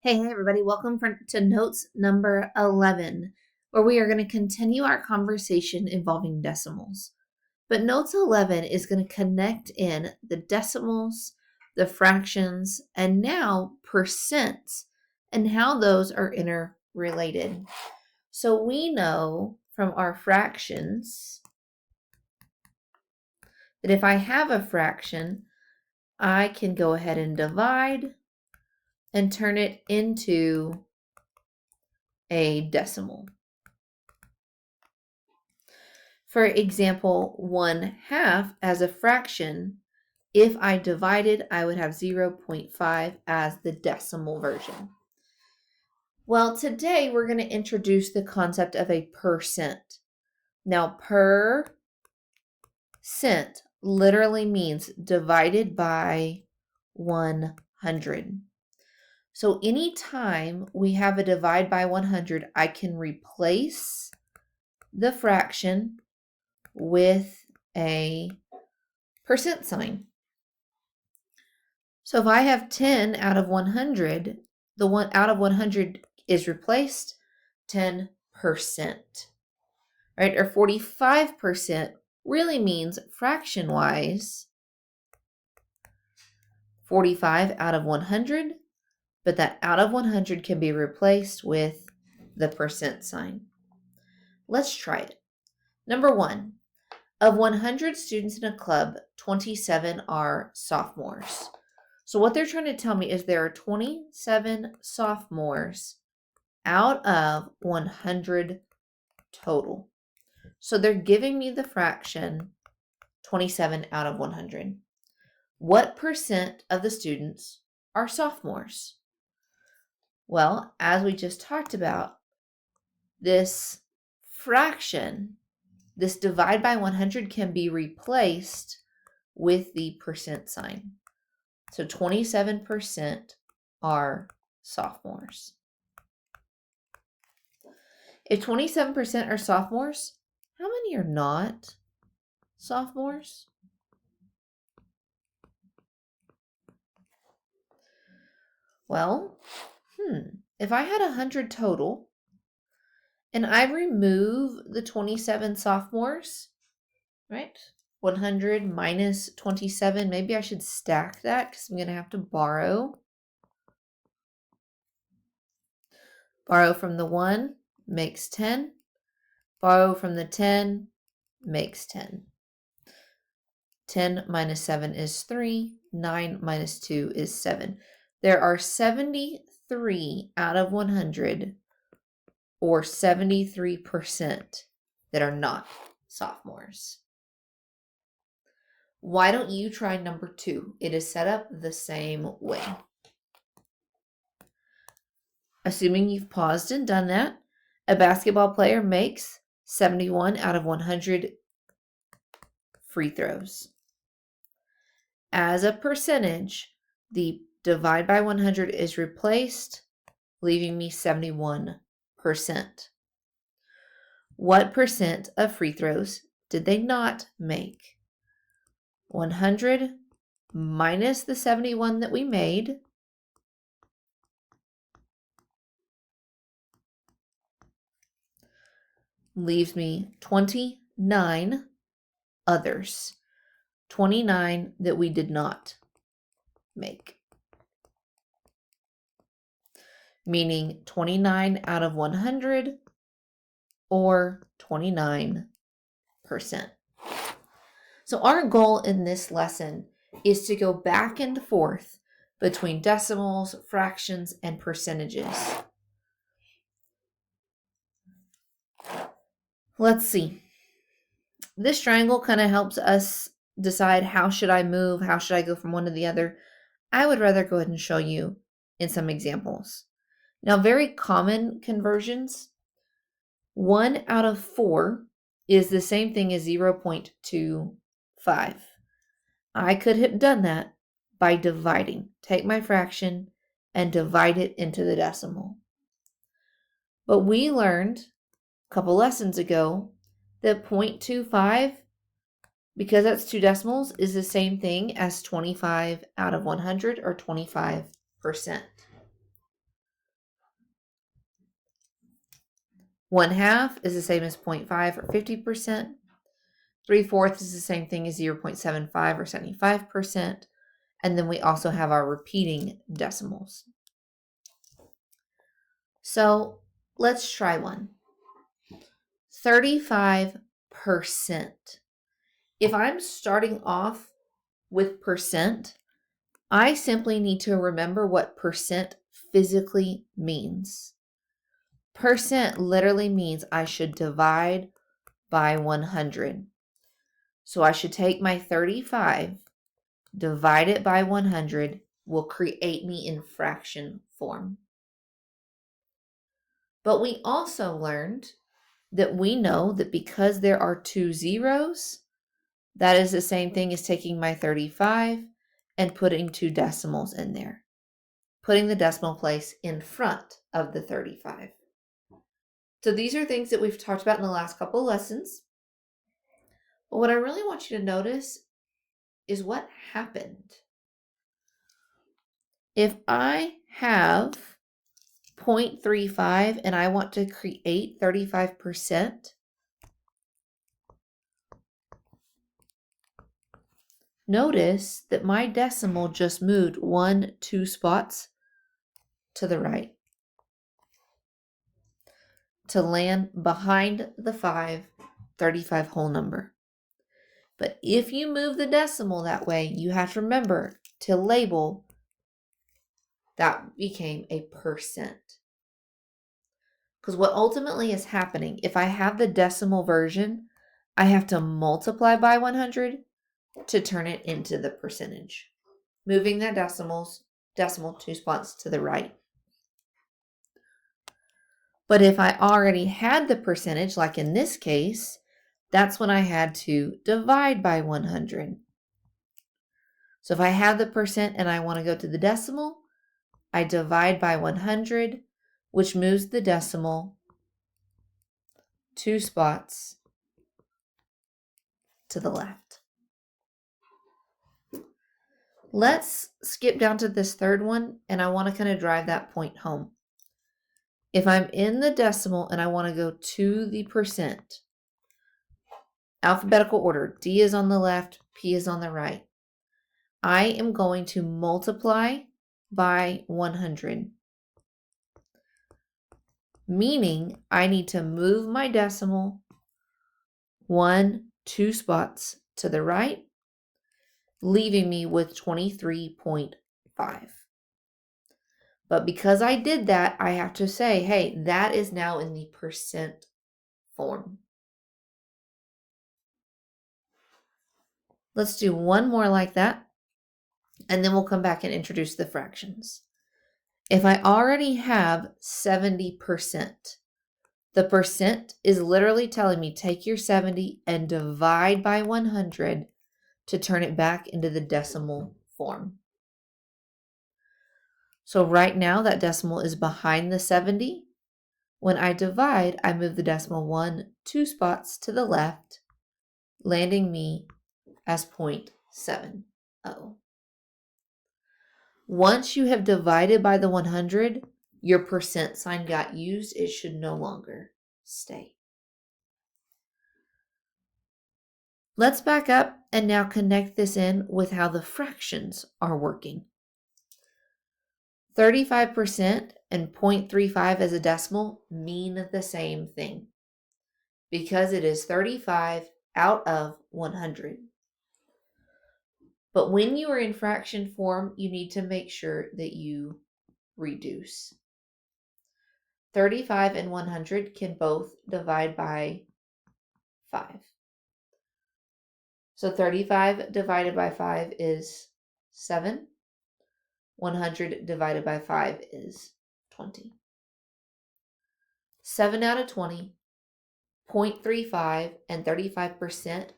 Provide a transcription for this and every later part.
Hey, everybody, welcome to notes number 11, where we are going to continue our conversation involving decimals. But notes 11 is going to connect in the decimals, the fractions, and now percents, and how those are interrelated. So we know from our fractions that if I have a fraction, I can go ahead and divide and turn it into a decimal. For example, 1/2 as a fraction, if I divided, I would have 0.5 as the decimal version. Well, today we're going to introduce the concept of a percent. Now, percent literally means divided by 100. So anytime we have a divide by 100, I can replace the fraction with a percent sign. So if I have 10 out of 100, the one out of 100 is replaced 10%, right? Or 45% really means fraction-wise 45 out of 100, but that out of 100 can be replaced with the percent sign. Let's try it. Number 1, of 100 students in a club, 27 are sophomores. So what they're trying to tell me is there are 27 sophomores out of 100 total. So they're giving me the fraction 27 out of 100. What percent of the students are sophomores? Well, as we just talked about, this fraction, this divide by 100 can be replaced with the percent sign. So 27% are sophomores. If 27% are sophomores, how many are not sophomores? Well, if I had 100 total and I remove the 27 sophomores, right? 100 minus 27, maybe I should stack that because I'm going to have to borrow. Borrow from the 1 makes 10. Borrow from the 10 makes 10. 10 minus 7 is 3. 9 minus 2 is 7. There are 73 out of 100, or 73%, that are not sophomores. Why don't you try number 2? It is set up the same way. Assuming you've paused and done that, a basketball player makes 71 out of 100 free throws. As a percentage, the divide by 100 is replaced, leaving me 71%. What percent of free throws did they not make? 100 minus the 71 that we made leaves me 29 others. 29 that we did not make. Meaning 29 out of 100, or 29%. So our goal in this lesson is to go back and forth between decimals, fractions, and percentages. Let's see. This triangle kind of helps us decide how should I move, how should I go from one to the other. I would rather go ahead and show you in some examples. Now, very common conversions, 1 out of 4 is the same thing as 0.25. I could have done that by dividing. Take my fraction and divide it into the decimal. But we learned a couple lessons ago that 0.25, because that's 2 decimals, is the same thing as 25 out of 100, or 25%. 1/2 is the same as 0.5 or 50%. 3/4 is the same thing as 0.75 or 75%. And then we also have our repeating decimals. So let's try one. 35%. If I'm starting off with percent, I simply need to remember what percent physically means. Percent literally means I should divide by 100. So I should take my 35, divide it by 100, will create me in fraction form. But we also learned that we know that because there are 2 zeros, that is the same thing as taking my 35 and putting 2 decimals in there, putting the decimal place in front of the 35. So these are things that we've talked about in the last couple of lessons. But what I really want you to notice is what happened. If I have 0.35 and I want to create 35%, notice that my decimal just moved 2 spots to the right to land behind the 5, 35 whole number. But if you move the decimal that way, you have to remember to label that became a percent. Because what ultimately is happening, if I have the decimal version, I have to multiply by 100 to turn it into the percentage, moving that decimal 2 spots to the right. But if I already had the percentage, like in this case, that's when I had to divide by 100. So if I have the percent and I want to go to the decimal, I divide by 100, which moves the decimal 2 spots to the left. Let's skip down to this third one, and I want to kind of drive that point home. If I'm in the decimal and I want to go to the percent, alphabetical order, D is on the left, P is on the right. I am going to multiply by 100, meaning I need to move my decimal 2 spots to the right, leaving me with 23.5. But because I did that, I have to say, hey, that is now in the percent form. Let's do one more like that, and then we'll come back and introduce the fractions. If I already have 70%, the percent is literally telling me take your 70 and divide by 100 to turn it back into the decimal form. So right now that decimal is behind the 70. When I divide, I move the decimal 2 spots to the left, landing me as 0.70. Once you have divided by the 100, your percent sign got used. It should no longer stay. Let's back up and now connect this in with how the fractions are working. 35% and 0.35 as a decimal mean the same thing because it is 35 out of 100. But when you are in fraction form, you need to make sure that you reduce. 35 and 100 can both divide by 5. So 35 divided by 5 is 7. 100 divided by 5 is 20. 7 out of 20, 0.35, and 35%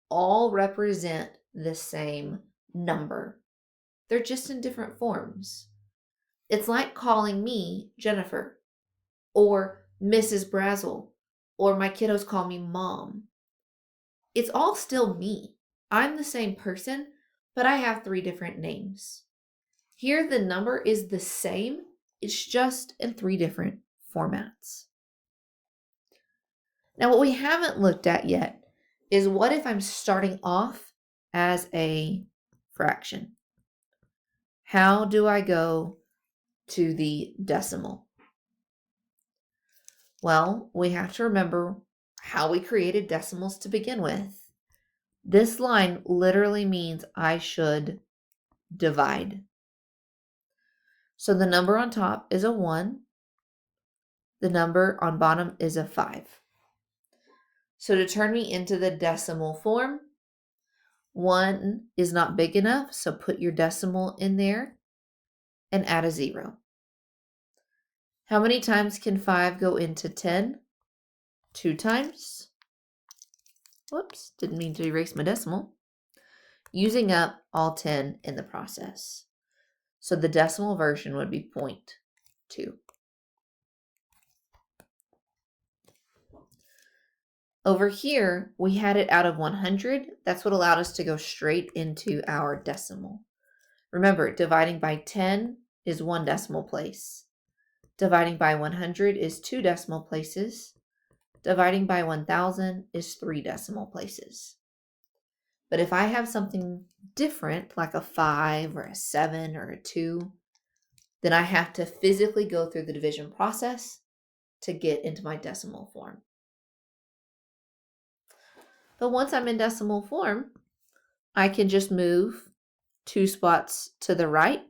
all represent the same number. They're just in different forms. It's like calling me Jennifer or Mrs. Brazel, or my kiddos call me Mom. It's all still me. I'm the same person, but I have 3 different names. Here the number is the same, it's just in 3 different formats. Now, what we haven't looked at yet is what if I'm starting off as a fraction? How do I go to the decimal? Well, we have to remember how we created decimals to begin with. This line literally means I should divide. So the number on top is a 1. The number on bottom is a 5. So to turn me into the decimal form, 1 is not big enough, so put your decimal in there and add a 0. How many times can 5 go into 10? 2 times. Whoops, didn't mean to erase my decimal. Using up all 10 in the process. So the decimal version would be 0.2. Over here, we had it out of 100. That's what allowed us to go straight into our decimal. Remember, dividing by 10 is 1 decimal place. Dividing by 100 is 2 decimal places. Dividing by 1,000 is 3 decimal places. But if I have something different, like a 5 or a 7 or a 2, then I have to physically go through the division process to get into my decimal form. But once I'm in decimal form, I can just move 2 spots to the right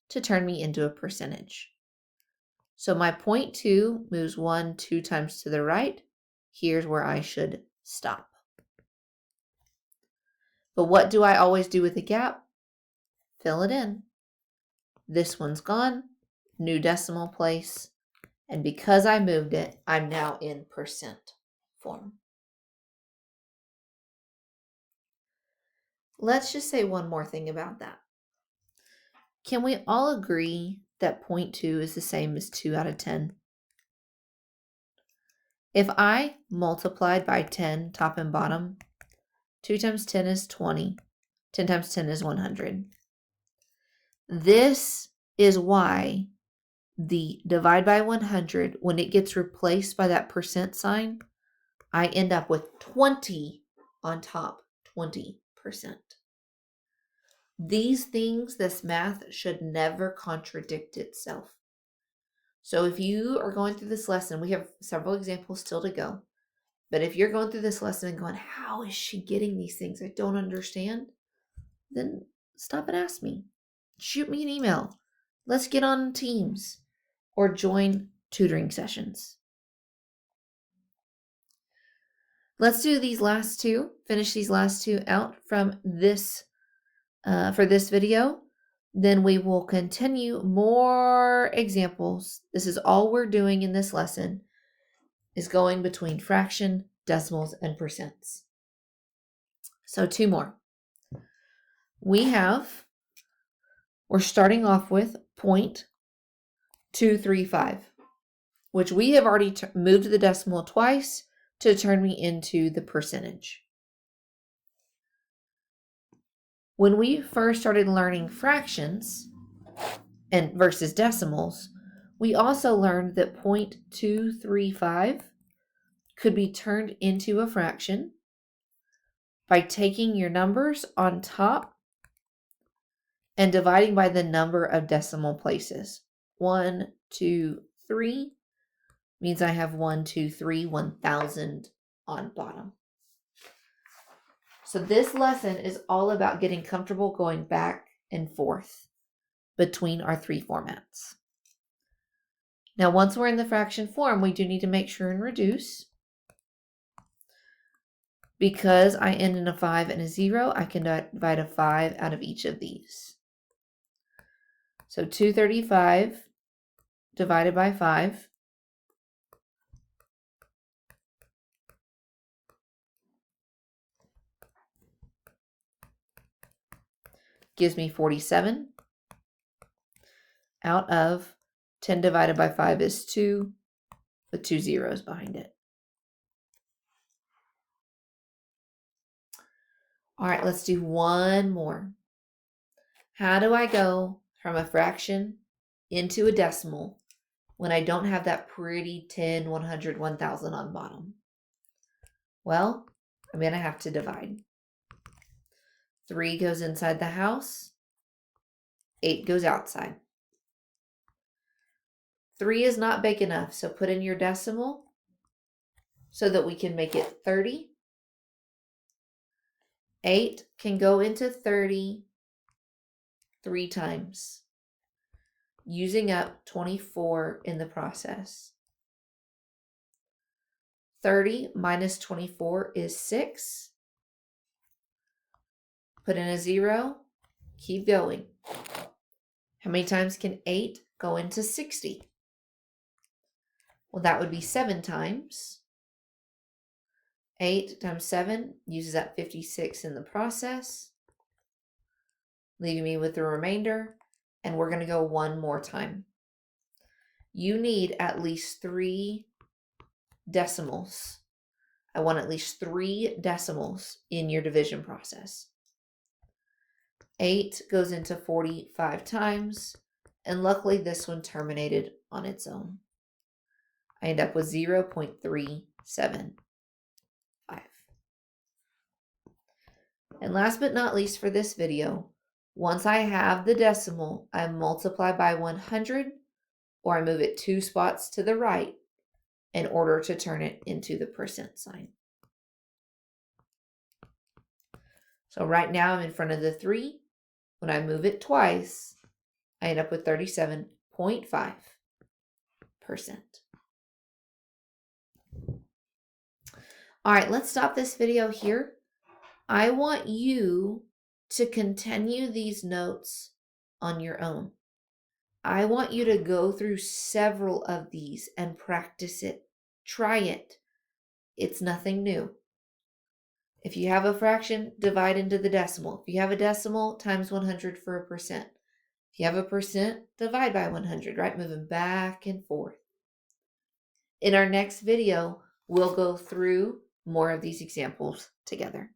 to turn me into a percentage. So my 0.2 moves 2 times to the right. Here's where I should stop. But what do I always do with a gap? Fill it in. This one's gone, new decimal place, and because I moved it, I'm now in percent form. Let's just say one more thing about that. Can we all agree that 0.2 is the same as 2 out of 10? If I multiplied by 10, top and bottom, 2 times 10 is 20. 10 times 10 is 100. This is why the divide by 100, when it gets replaced by that percent sign, I end up with 20 on top, 20%. These things, this math should never contradict itself. So if you are going through this lesson, we have several examples still to go. But if you're going through this lesson and going, how is she getting these things? I don't understand. Then stop and ask me. Shoot me an email. Let's get on Teams or join tutoring sessions. Let's do these last two, finish these last two out from this for this video. Then we will continue more examples. This is all we're doing in this lesson, is going between fraction, decimals, and percents. So 2 more. We're starting off with 0.235, which we have already moved the decimal twice to turn me into the percentage. When we first started learning fractions and versus decimals, we also learned that 0.235 could be turned into a fraction by taking your numbers on top and dividing by the number of decimal places. 1, 2, 3 means I have 1, 2, 3, 1,000 on bottom. So this lesson is all about getting comfortable going back and forth between our 3 formats. Now, once we're in the fraction form, we do need to make sure and reduce. Because I end in a 5 and a 0, I can divide a 5 out of each of these. So 235 divided by 5 gives me 47 out of 10 divided by 5 is 2 with 2 zeros behind it. All right, let's do one more. How do I go from a fraction into a decimal when I don't have that pretty 10, 100, 1,000 on bottom? Well, I'm going to have to divide. 3 goes inside the house. 8 goes outside. 3 is not big enough, so put in your decimal so that we can make it 30. 8 can go into 30 3 times, using up 24 in the process. 30 minus 24 is 6. Put in a 0. Keep going. How many times can 8 go into 60? Well, that would be 7 times. 8 times 7 uses up 56 in the process, leaving me with the remainder, and we're going to go one more time. You need at least 3 decimals. I want at least 3 decimals in your division process. 8 goes into 45 times, and luckily this one terminated on its own. I end up with 0.375. And last but not least for this video, once I have the decimal, I multiply by 100, or I move it 2 spots to the right in order to turn it into the percent sign. So right now I'm in front of the 3. When I move it twice, I end up with 37.5%. All right, let's stop this video here. I want you to continue these notes on your own. I want you to go through several of these and practice it. Try it. It's nothing new. If you have a fraction, divide into the decimal. If you have a decimal, times 100 for a percent. If you have a percent, divide by 100, right? Moving back and forth. In our next video, we'll go through more of these examples together.